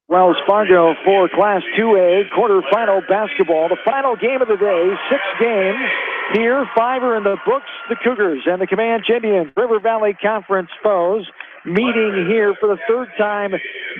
Wells Fargo for Class 2A quarterfinal basketball. The final game of the day, 6 games. Here, 5 are in the books. The Cougars and the Camanche Indians, River Valley Conference foes, meeting here for the 3rd time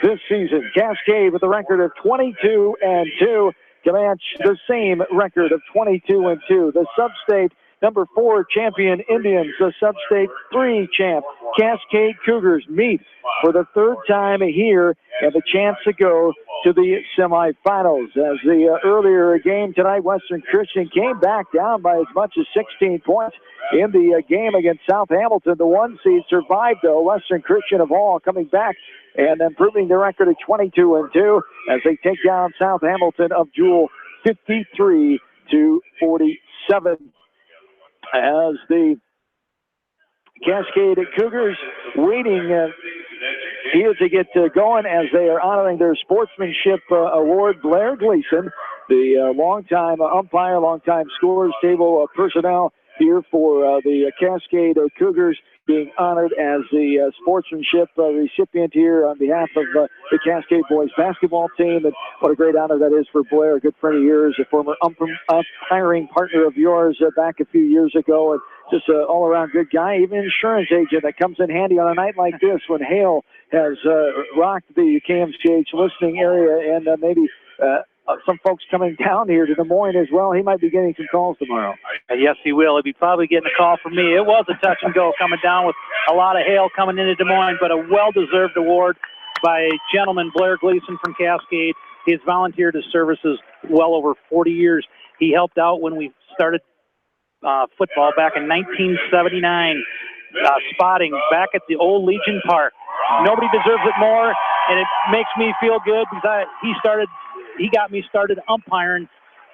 this season. Cascade with a record of 22-2. Camanche, the same record of 22-2. The Sub-State number 4 champion Indians, the Sub-State 3 champ Cascade Cougars meet for the 3rd time here and the chance to go to the semifinals. As the earlier game tonight, Western Christian came back down by as much as 16 points in the game against South Hamilton. The 1 seed survived, though. Western Christian of all coming back and improving their record of 22-2 as they take down South Hamilton of Jewel 53-47. As the Cascade Cougars waiting here to get going as they are honoring their sportsmanship award. Blair Gleason, the longtime umpire, longtime scores table personnel here for the Cascade Cougars, being honored as the sportsmanship recipient here on behalf of the Cascade boys basketball team. And what a great honor that is for Blair, a good friend of yours, a former umpiring partner of yours back a few years ago, and just an all-around good guy, even insurance agent that comes in handy on a night like this when hail has rocked the KMCH listening area, and maybe some folks coming down here to Des Moines as well. He might be getting some calls tomorrow. Yes, he will. He'll be probably getting a call from me. It was a touch and go coming down with a lot of hail coming into Des Moines, but a well-deserved award by gentleman Blair Gleason from Cascade. He has volunteered his services well over 40 years. He helped out when we started football back in 1979, spotting back at the old Legion Park. Nobody deserves it more, and it makes me feel good because he got me started umpiring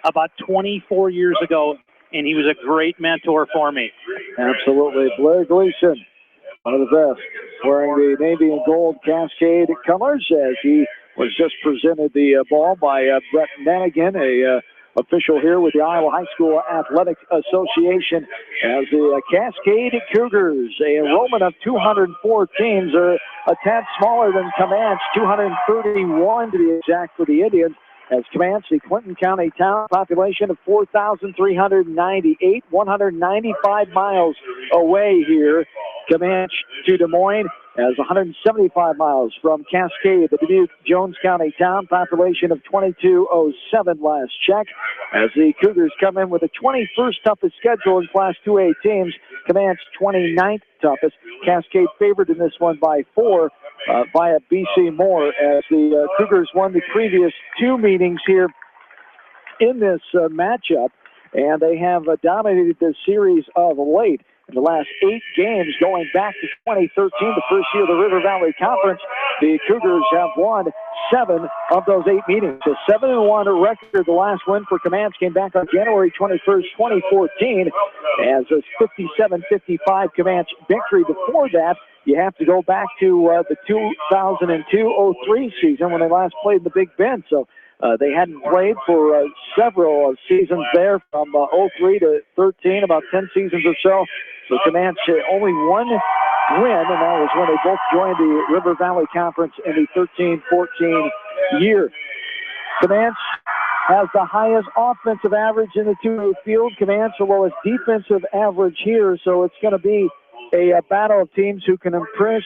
about 24 years ago, and he was a great mentor for me. Absolutely. Blair Gleason, one of the best, wearing the navy and gold Cascade colors as he was just presented the ball by Brett Nanigan, a official here with the Iowa High School Athletic Association, as the Cascade Cougars, a enrollment of 204 teams, are a tad smaller than Camanche, 231 to be exact for the Indians. As Camanche, the Clinton County town, population of 4,398, 195 miles away here. Camanche to Des Moines as 175 miles from Cascade, the Dubuque Jones County town, population of 2207 last check. As the Cougars come in with the 21st toughest schedule in Class 2A teams, Camanche 29th toughest. Cascade favored in this one by 4 via BC Moore, as the Cougars won the previous 2 meetings here in this matchup, and they have dominated this series of late. In the last 8 games, going back to 2013, the first year of the River Valley Conference, the Cougars have won 7 of those 8 meetings. So 7-1 record. The last win for Camanche came back on January 21st, 2014, as a 57-55 Camanche victory. Before that, you have to go back to the 2002-03 season when they last played the Big Bend. So they hadn't played for several seasons there, from 03 to 13, about 10 seasons or so. So Camanche only 1 win, and that was when they both joined the River Valley Conference in the 13-14 year. Camanche has the highest offensive average in the 2A field. Camanche the lowest defensive average here, so it's going to be a battle of teams who can press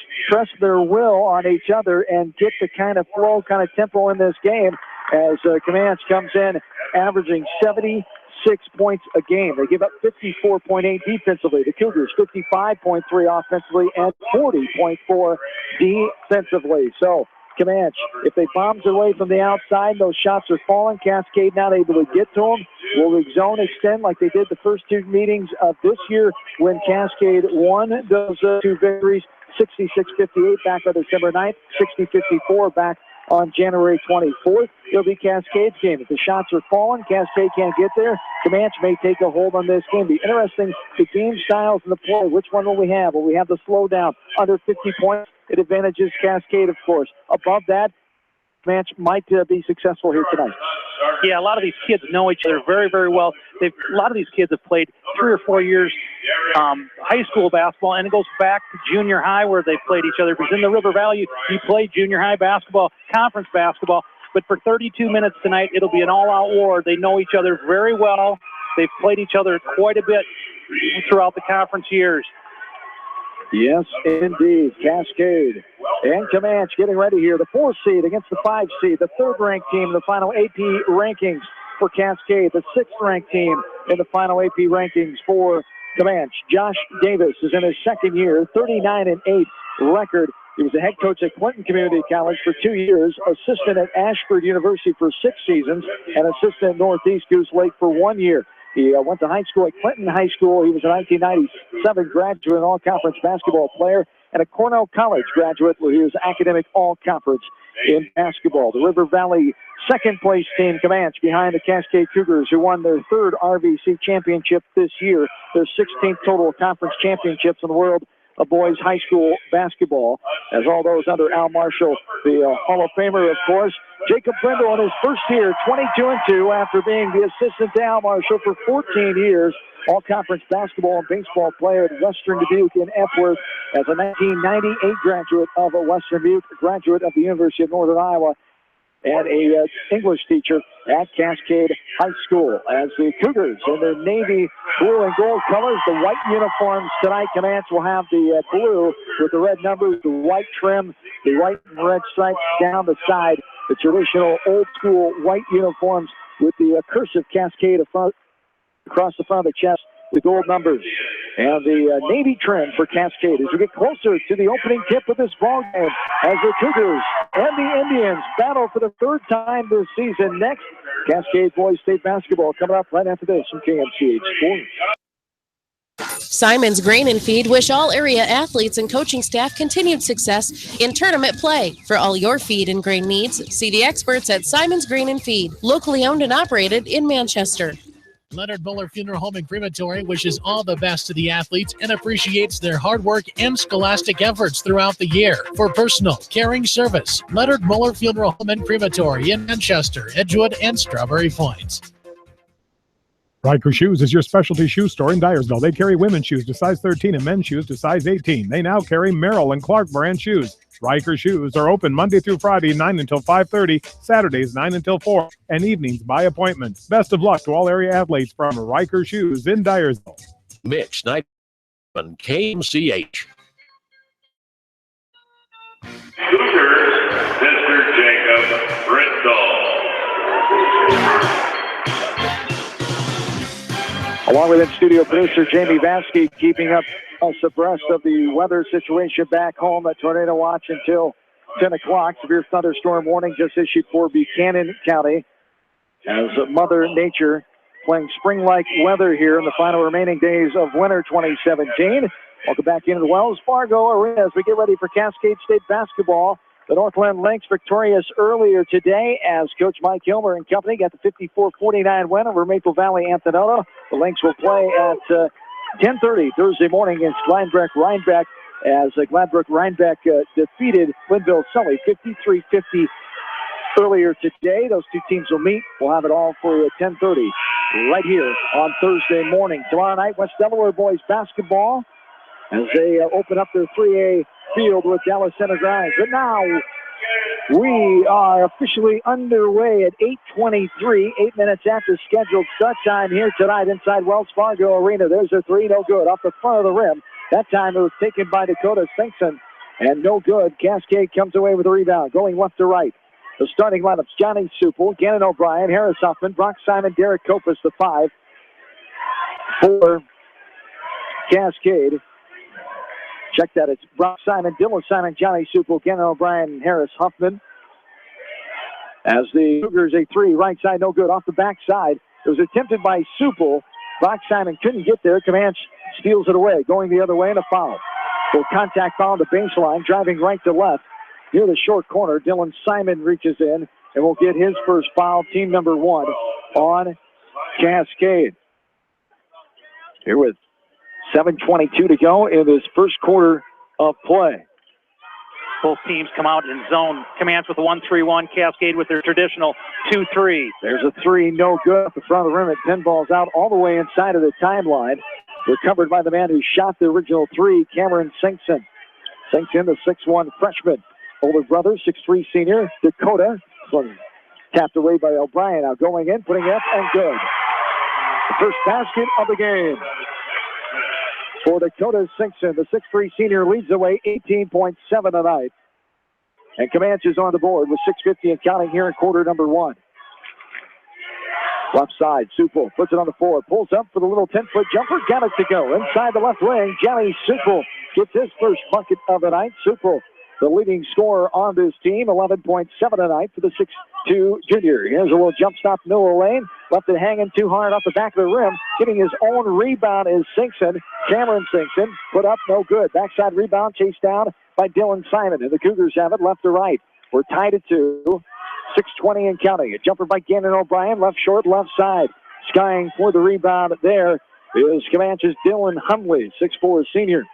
their will on each other and get the kind of flow, kind of tempo in this game, as Camanche comes in averaging 76 points a game. They give up 54.8 defensively. The Cougars 55.3 offensively and 40.4 defensively. So Camanche, if they bomb their way from the outside, those shots are falling. Cascade not able to get to them. Will the zone extend like they did the first 2 meetings of this year when Cascade won those 2 victories, 66-58 back on December 9th, 60-54 back on January 24th. It'll be Cascade's game. If the shots are falling, Cascade can't get there, Camanche may take a hold on this game. Be interesting, the game styles in the play. Which one will we have? Will we have the slowdown under 50 points? It advantages Cascade, of course. Above that, Comanche might be successful here tonight. Yeah, a lot of these kids know each other very, very well. A lot of these kids have played 3 or 4 years high school basketball, and it goes back to junior high where they played each other. Because in the River Valley, you play junior high basketball, conference basketball. But for 32 minutes tonight, it'll be an all-out war. They know each other very well. They've played each other quite a bit throughout the conference years. Yes, indeed. Cascade and Camanche getting ready here. The 4th seed against the 5 seed, the 3rd-ranked team in the final AP rankings for Cascade, the 6th-ranked team in the final AP rankings for Camanche. Josh Davis is in his 2nd year, 39-8 record. He was the head coach at Clinton Community College for 2 years, assistant at Ashford University for 6 seasons, and assistant at Northeast Goose Lake for 1 year. He went to high school at Clinton High School. He was a 1997 graduate and all-conference basketball player, and a Cornell College graduate where he was academic all-conference in basketball. The River Valley second-place team, Camanche, behind the Cascade Cougars, who won their 3rd RVC championship this year, their 16th total conference championships in the world of boys high school basketball, as all those under Al Marshall, the Hall of Famer, of course. Jacob Brindle in his first year, 22-2, after being the assistant to Al Marshall for 14 years. All-conference basketball and baseball player at Western Dubuque in Epworth, as a 1998 graduate of Western Dubuque, graduate of the University of Northern Iowa, and a English teacher at Cascade High School. As the Cougars in their navy blue and gold colors, the white uniforms tonight, Camanche will have the blue with the red numbers, the white trim, the white and red stripes down the side, the traditional old-school white uniforms with the cursive Cascade across the front of the chest, the gold numbers, and the navy trim for Cascade as we get closer to the opening tip of this ball game as the Cougars and the Indians battle for the 3rd time this season. Next, Cascade Boys State Basketball coming up right after this from KMCH Sports. Simon's Grain and Feed wish all area athletes and coaching staff continued success in tournament play. For all your feed and grain needs, see the experts at Simon's Grain and Feed, locally owned and operated in Manchester. Leonard Muller Funeral Home and Crematory wishes all the best to the athletes and appreciates their hard work and scholastic efforts throughout the year. For personal, caring service, Leonard Muller Funeral Home and Crematory in Manchester, Edgewood, and Strawberry Points. Riker Shoes is your specialty shoe store in Dyersville. They carry women's shoes to size 13 and men's shoes to size 18. They now carry Merrill and Clark brand shoes. Riker Shoes are open Monday through Friday, 9 until 5:30, Saturdays, 9 until 4, and evenings by appointment. Best of luck to all area athletes from Riker Shoes in Dyersville. Mitch Knight on KMCH. Cougars, Mr. Jacob Brindle. Along with in-studio producer Jamie Vansky, keeping us abreast of the weather situation back home. A tornado watch until 10 o'clock. Severe thunderstorm warning just issued for Buchanan County as Mother Nature playing spring-like weather here in the final remaining days of winter 2017. Welcome back into the Wells Fargo Arena as we get ready for Cascade State basketball. The Northland Lynx victorious earlier today as Coach Mike Hilmer and company got the 54-49 win over Maple Valley Anthonota. The Lynx will play at 10:30 Thursday morning against Gladbrook Rhinebeck as Gladbrook Rhinebeck defeated Linville Sully 53-50 earlier today. Those two teams will meet. We'll have it all for you at 10:30 right here on Thursday morning. Tomorrow night, West Delaware boys basketball as they open up their 3A field with Dallas Center Grimes. But now we are officially underway at 8:23, 8 minutes after scheduled start time here tonight inside Wells Fargo Arena. There's a three, no good, off the front of the rim. That time it was taken by Dakota Stinkson, and no good. Cascade comes away with a rebound, going left to right. The starting lineups: Johnny Supel, Gannon O'Brien, Harris Huffman, Brock Simon, Derek Kopus, the 5 for Cascade. Check that. It's Brock Simon, Dylan Simon, Johnny Supel, Gannon O'Brien, Harris Huffman. As the Cougars, a 3, right side, no good. Off the backside, it was attempted by Supel. Brock Simon couldn't get there. Camanche steals it away, going the other way, and a foul. Full contact foul on the baseline, driving right to left. Near the short corner, Dylan Simon reaches in and will get his first foul, team number 1 on Cascade. Here with 7:22 to go in this first quarter of play. Both teams come out in zone. Comanche with a 1-3-1. Cascade with their traditional 2-3. There's a three, no good at the front of the rim. It pinballs out all the way inside of the timeline. Recovered by the man who shot the original three, Cameron Sinkson. Sinkson, the 6'1 freshman. Older brother, 6'3 senior, Dakota. This one tapped away by O'Brien. Now going in, putting up, and good. The first basket of the game. For Dakota Sinkson, the 6'3 senior leads the way, 18.7 tonight. And Camanche is on the board with 6:50 and counting here in quarter number one. Left side, Supel puts it on the floor, pulls up for the little 10-foot jumper, got it to go. Inside the left wing, Johnny Supel gets his first bucket of the night. Supel, the leading scorer on this team, 11.7 tonight for the 6'2 junior. Here's a little jump stop, middle of the lane. Left it hanging too hard off the back of the rim. Getting his own rebound is Sinkson. Cameron Sinkson, put up, no good. Backside rebound, chased down by Dylan Simon. And the Cougars have it left to right. We're tied at 2. 6:20 and counting. A jumper by Gannon O'Brien, left short, left side. Skying for the rebound there is Comanche's Dylan Humley, 6'4 senior.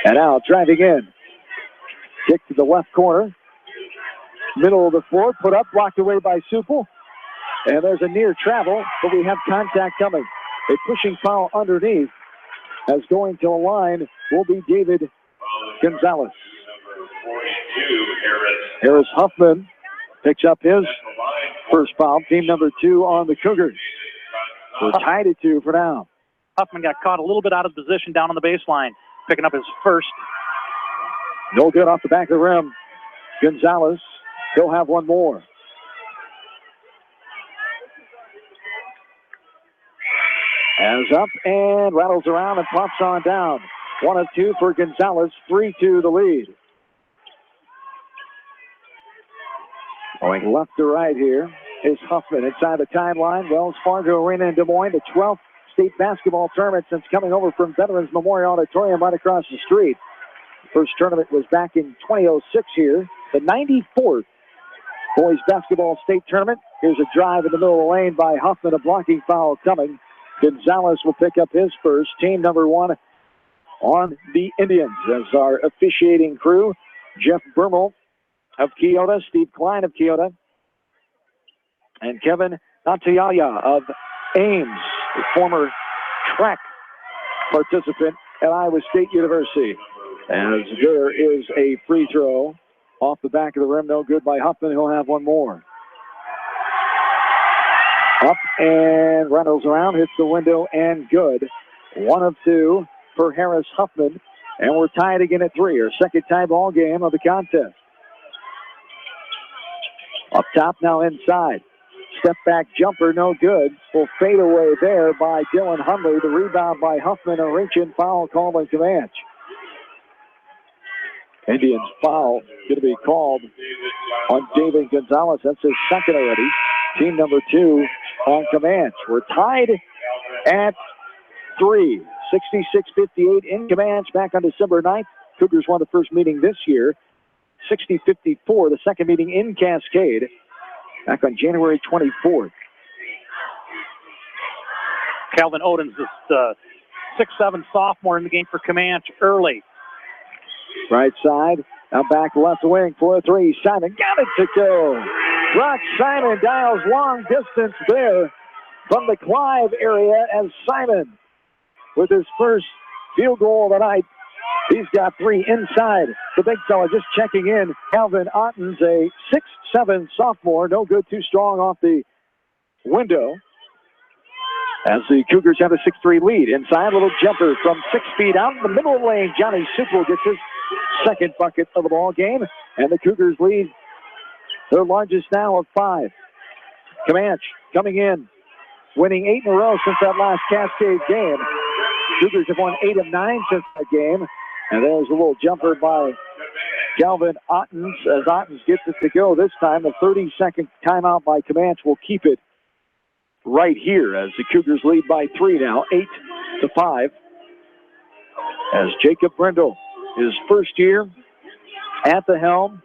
And now driving in. Kick to the left corner. Middle of the floor, put up, blocked away by Supel. And there's a near travel, but we have contact coming. A pushing foul underneath, as going to the line will be David Gonzalez. Harris Huffman picks up his first foul, team number 2 on the Cougars. We're tied at 2 for now. Huffman got caught a little bit out of position down on the baseline, picking up his first. No good off the back of the rim. Gonzalez, he'll have one more. As up and rattles around and pops on down. 1 of 2 for Gonzalez, 3-2 the lead. Going left to right here is Huffman inside the timeline. Wells Fargo Arena in Des Moines, the 12th state basketball tournament since coming over from Veterans Memorial Auditorium right across the street. The first tournament was back in 2006 here. The 94th boys basketball state tournament. Here's a drive in the middle of the lane by Huffman, a blocking foul coming. Gonzalez will pick up his first, team number 1 on the Indians. As our officiating crew, Jeff Bermel of Keota, Steve Klein of Keota, and Kevin Nantayaya of Ames, a former track participant at Iowa State University. As there is a free throw off the back of the rim, no good by Huffman. He'll have one more. Up and rattles around, hits the window, and good. 1 of 2 for Harris Huffman, and we're tied again at 3. Our second tie ball game of the contest. Up top now inside. Step back jumper, no good. Will fade away there by Dylan Humley. The rebound by Huffman. A reach-in foul called by Camanche. Indians foul going to be called on David Gonzalez. That's his second already. Team number 2 on Camanche. We're tied at 3. 66-58 in Camanche back on December 9th. Cougars won the first meeting this year. 60-54, the second meeting in Cascade back on January 24th. Calvin Odens is the 6'7 sophomore in the game for Camanche early. Right side, now back left wing for a 3. Simon got it to go. Brock Simon dials long distance there from the Clive area as Simon with his first field goal of the night. He's got 3 inside. The big fella just checking in. Calvin Ottens, a 6'7 sophomore. No good, too strong off the window. As the Cougars have a 6-3 lead. Inside, little jumper from 6 feet out in the middle of the lane. Johnny Supel gets his second bucket of the ball game. And the Cougars lead their largest now of 5. Camanche coming in, winning 8 in a row since that last Cascade game. Cougars have won 8 of 9 since that game. And there's a little jumper by Calvin Ottens as Ottens gets it to go this time. The 30-second timeout by Camanche will keep it right here as the Cougars lead by 3 now, 8-5. As Jacob Brindle, his first year at the helm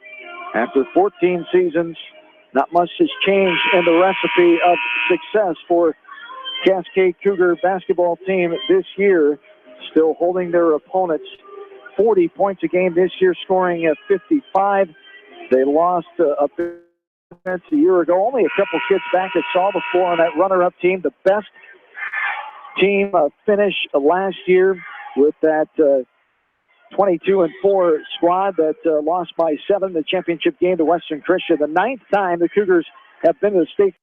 after 14 seasons, not much has changed in the recipe of success for Cascade Cougar basketball team this year, still holding their opponents 40 points a game this year, scoring at 55. They lost a year ago. Only a couple kids back that saw the floor on that runner-up team. The best team finish last year with that 22-4 squad that lost by 7 the championship game to Western Christian. The 9th time the Cougars have been to the state.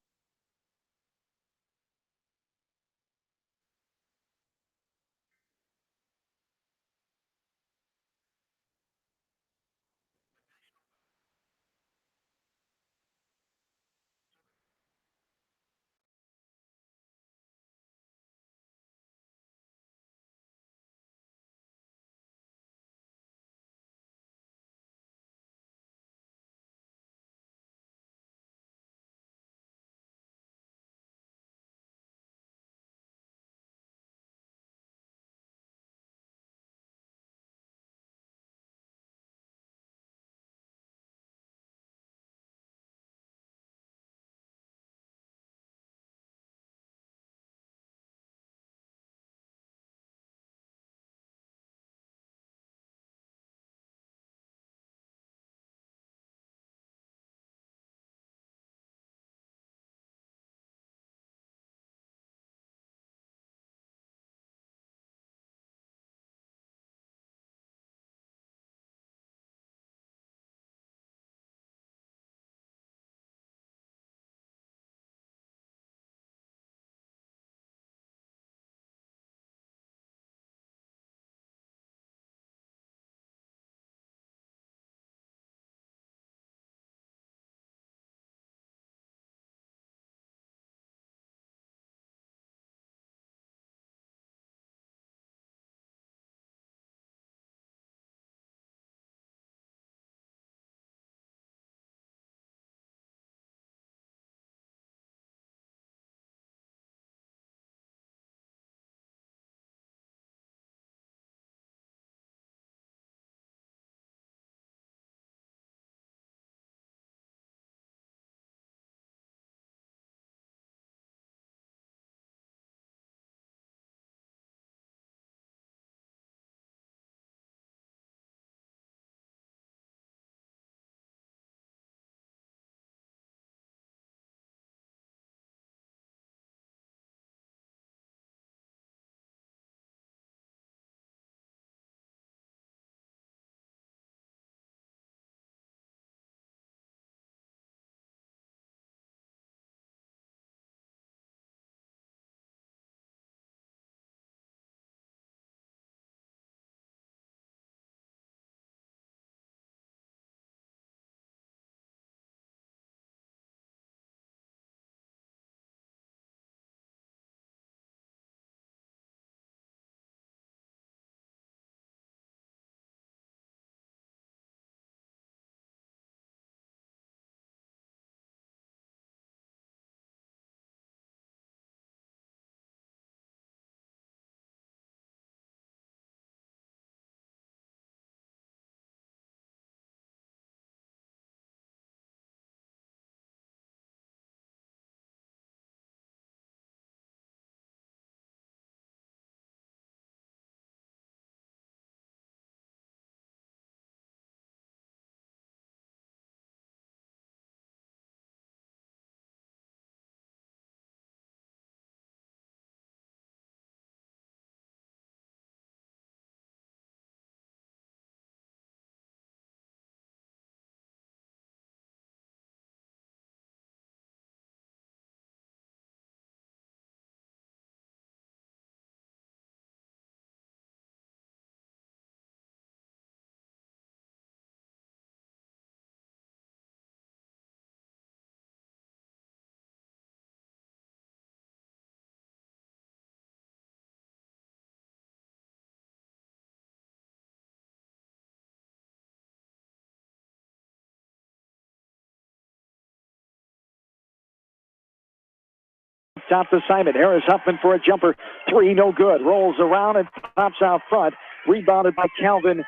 Top assignment. Harris Huffman for a jumper. 3, no good. Rolls around and pops out front. Rebounded by Calvin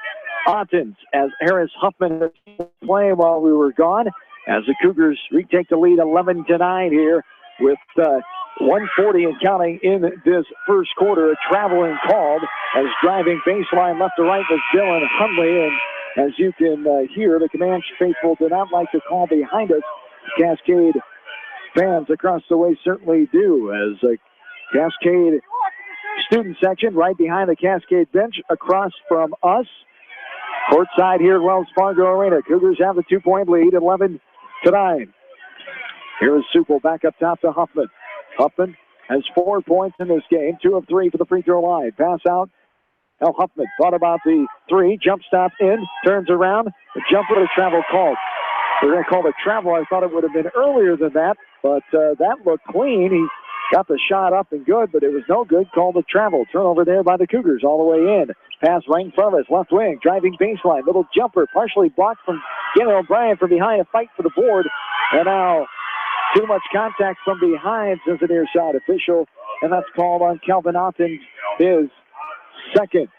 Ottens as Harris Huffman playing while we were gone. As the Cougars retake the lead 11-9 here with 1:40 and counting in this first quarter. A traveling called as driving baseline left to right was Dylan Hundley. And as you can hear, the Camanche faithful do not like the call behind us. Cascade fans across the way certainly do, as Cascade student section right behind the Cascade bench across from us. Courtside here at Wells Fargo Arena. Cougars have the 2-point lead, 11-9. Here is Supel back up top to Huffman. Huffman has 4 points in this game, 2 of 3 for the free throw line. Pass out. Now Huffman thought about the 3, jump stop in, turns around. The jumper, the travel called. They're going to call the travel. I thought it would have been earlier than that, but that looked clean. He got the shot up and good, but it was no good. Called the travel. Turnover there by the Cougars all the way in. Pass right in front of us, left wing, driving baseline. Little jumper, partially blocked from Gannon O'Brien from behind, a fight for the board. And now too much contact from behind, says the near side official, and that's called on Kelvin Otten, his second.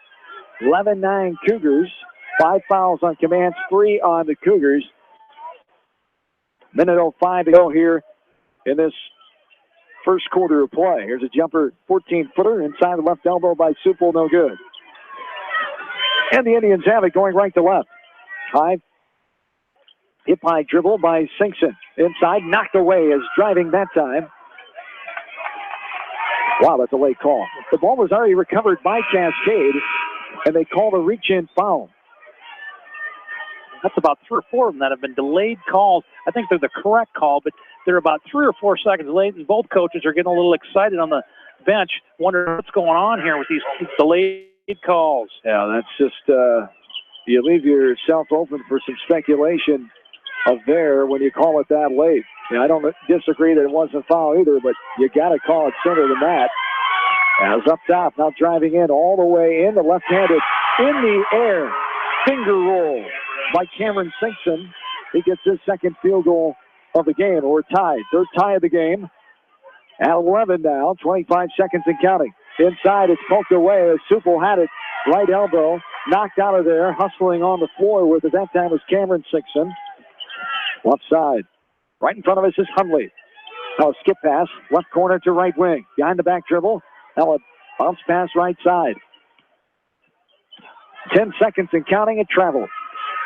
11-9 Cougars. 5 fouls on Camanche, 3 on the Cougars. Minute 05 to go here in this first quarter of play. Here's a jumper, 14-footer, inside the left elbow by Supel, no good. And the Indians have it going right to left. Hip-high dribble by Sinkson. Inside, knocked away as driving that time. Wow, that's a late call. The ball was already recovered by Cascade, and they called a reach-in foul. That's about 3 or 4 of them that have been delayed calls. I think they're the correct call, but they're about 3 or 4 seconds late, and both coaches are getting a little excited on the bench, wondering what's going on here with these delayed calls. Yeah, that's just, you leave yourself open for some speculation of there when you call it that late. Yeah, I don't disagree that it wasn't a foul either, but you got to call it sooner than that. As up top, now driving in all the way in, the left-handed in the air. Finger roll by Cameron Sinkson. He gets his second field goal of the game. We're tied. Third tie of the game. At 11 now, 25 seconds and counting. Inside, it's poked away as Supel had it. Right elbow, knocked out of there. Hustling on the floor with it. That time was Cameron Sinkson. Left side. Right in front of us is Hundley. Now a skip pass. Left corner to right wing. Behind the back dribble. Now a bounce pass right side. 10 seconds and counting at travel.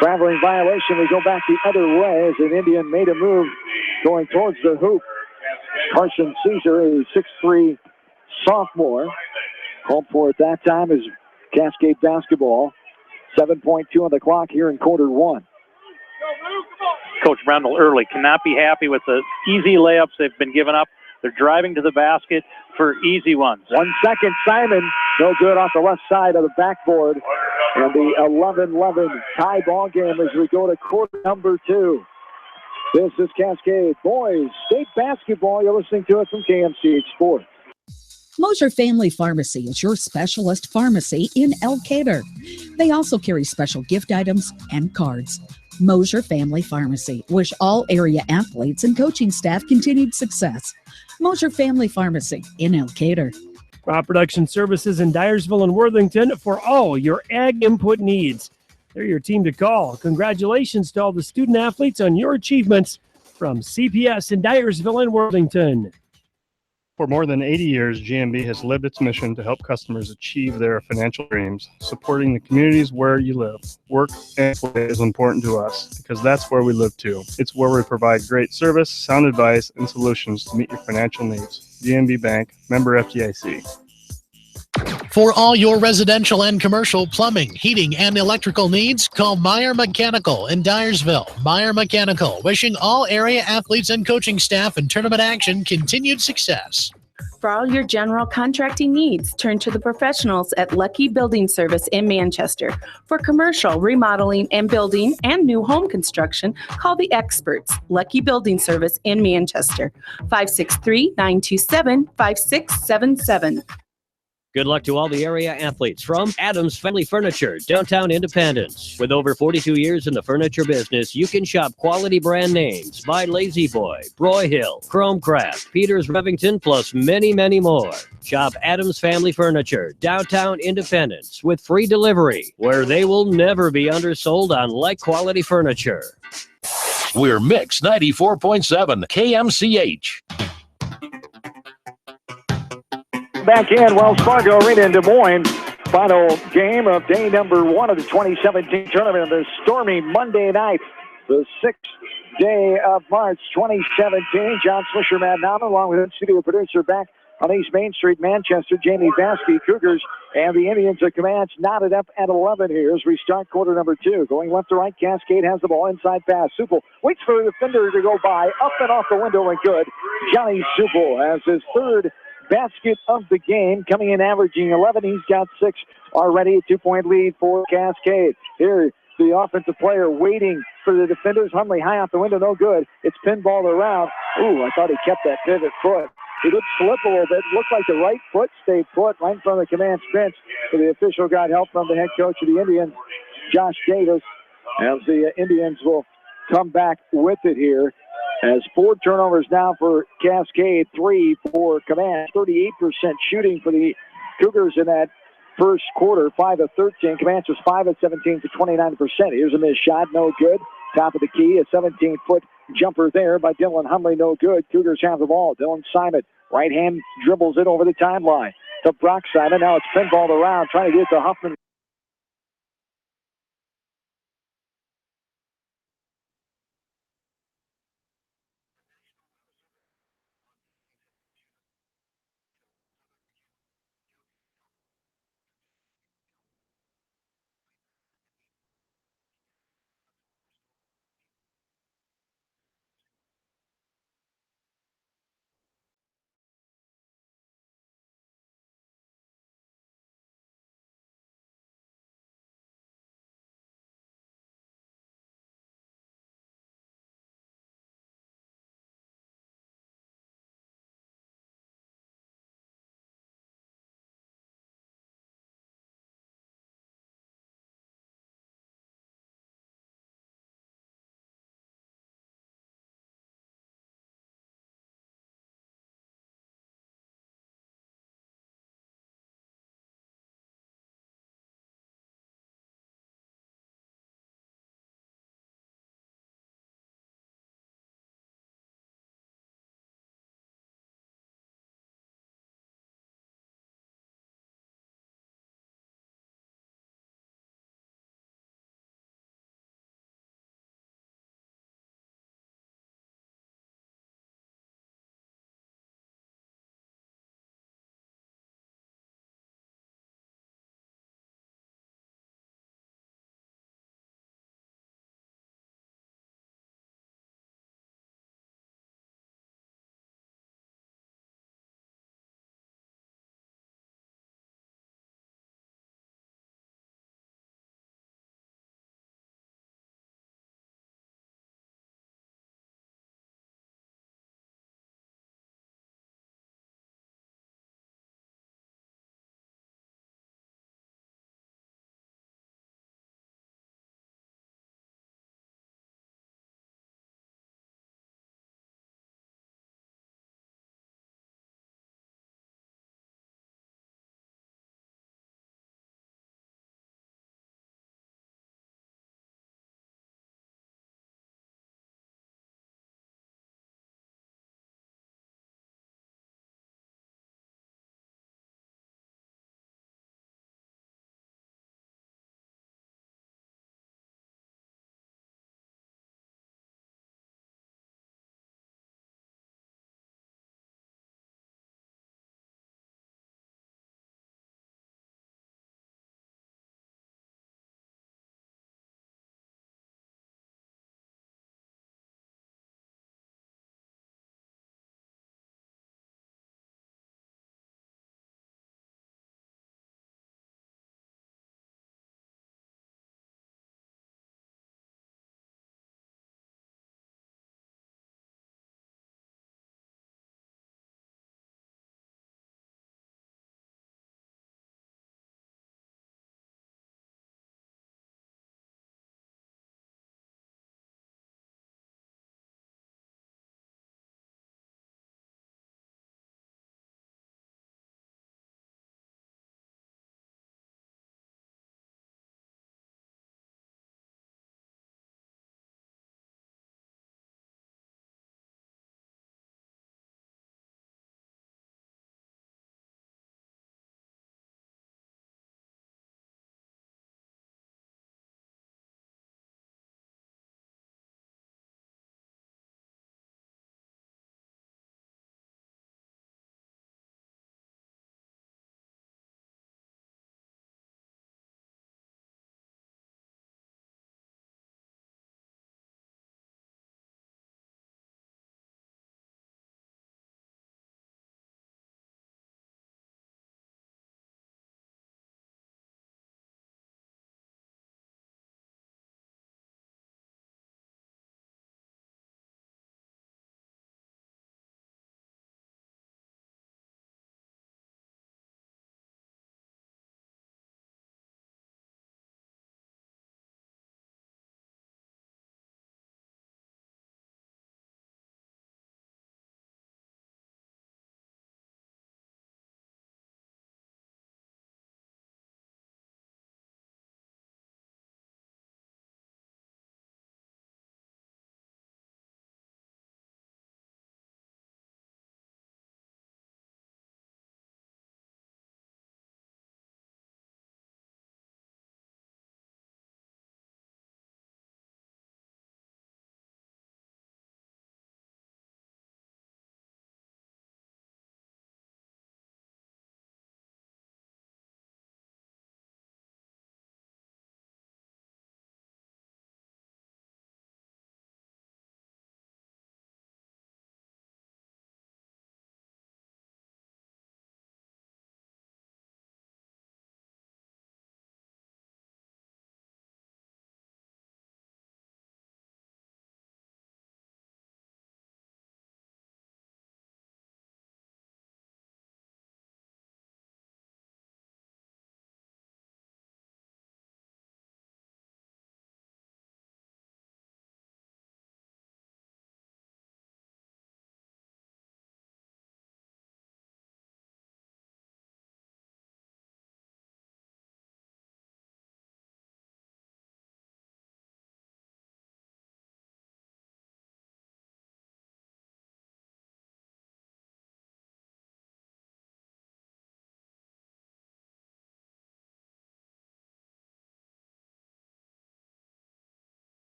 Traveling violation. We go back the other way as an Indian made a move going towards the hoop. Carson Caesar, a 6'3" sophomore. Called for at that time is Cascade basketball. 7.2 on the clock here in quarter 1. Coach Brendel early cannot be happy with the easy layups they've been giving up. They're driving to the basket for easy ones. 1 second, Simon. No good off the left side of the backboard. And the 11-11 tie ball game as we go to quarter number 2. This is Cascade Boys State Basketball. You're listening to it from KMCH Sports. Mosher Family Pharmacy is your specialist pharmacy in Elkader. They also carry special gift items and cards. Mosher Family Pharmacy. Wish all area athletes and coaching staff continued success. Mosher Family Pharmacy in Elkader. Crop Production Services in Dyersville and Worthington for all your ag input needs. They're your team to call. Congratulations to all the student athletes on your achievements from CPS in Dyersville and Worthington. For more than 80 years, GMB has lived its mission to help customers achieve their financial dreams. Supporting the communities where you live, work, and play is important to us because that's where we live too. It's where we provide great service, sound advice, and solutions to meet your financial needs. GMB Bank, member FDIC. For all your residential and commercial plumbing, heating, and electrical needs, call Meyer Mechanical in Dyersville. Meyer Mechanical, wishing all area athletes and coaching staff in tournament action continued success. For all your general contracting needs, turn to the professionals at Lucky Building Service in Manchester. For commercial, remodeling, and building and new home construction, call the experts, Lucky Building Service in Manchester, 563-927-5677. Good luck to all the area athletes from Adams Family Furniture, downtown Independence. With over 42 years in the furniture business, you can shop quality brand names by Lazy Boy, Broyhill, Chromecraft, Peters Revington, plus many, many more. Shop Adams Family Furniture, downtown Independence, with free delivery, where they will never be undersold on like-quality furniture. We're Mix 94.7 KMCH. back in Wells Fargo Arena in Des Moines. Final game of day number 1 of the 2017 tournament on this stormy Monday night, the 6th day of March 2017. John Swisher, Matt Nauman, along with studio producer back on East Main Street, Manchester, Jamie Vaskey. Cougars and the Indians of Camanche knotted up at 11 here as we start quarter number 2. Going left to right, Cascade has the ball, inside pass. Supel waits for the defender to go by, up and off the window and good. Johnny Supel has his 3rd basket of the game, coming in averaging 11. He's got 6 already. A 2-point lead for Cascade. Here, the offensive player waiting for the defenders. Hundley high off the window, no good. It's pinballed around. Ooh, I thought he kept that pivot foot. He did slip a little bit. Looked like the right foot stayed put right in front of the Camanche bench. So the official got help from the head coach of the Indians, Josh Davis, as the Indians will come back with it here. As 4 turnovers now for Cascade, 3 for Camanche. 38% shooting for the Cougars in that first quarter, 5 of 13. Camanche was 5 of 17 for 29%. Here's a missed shot, no good. Top of the key, a 17-foot jumper there by Dylan Hundley, no good. Cougars have the ball. Dylan Simon, right hand dribbles it over the timeline to Brock Simon. Now it's pinballed around, trying to get it to Huffman.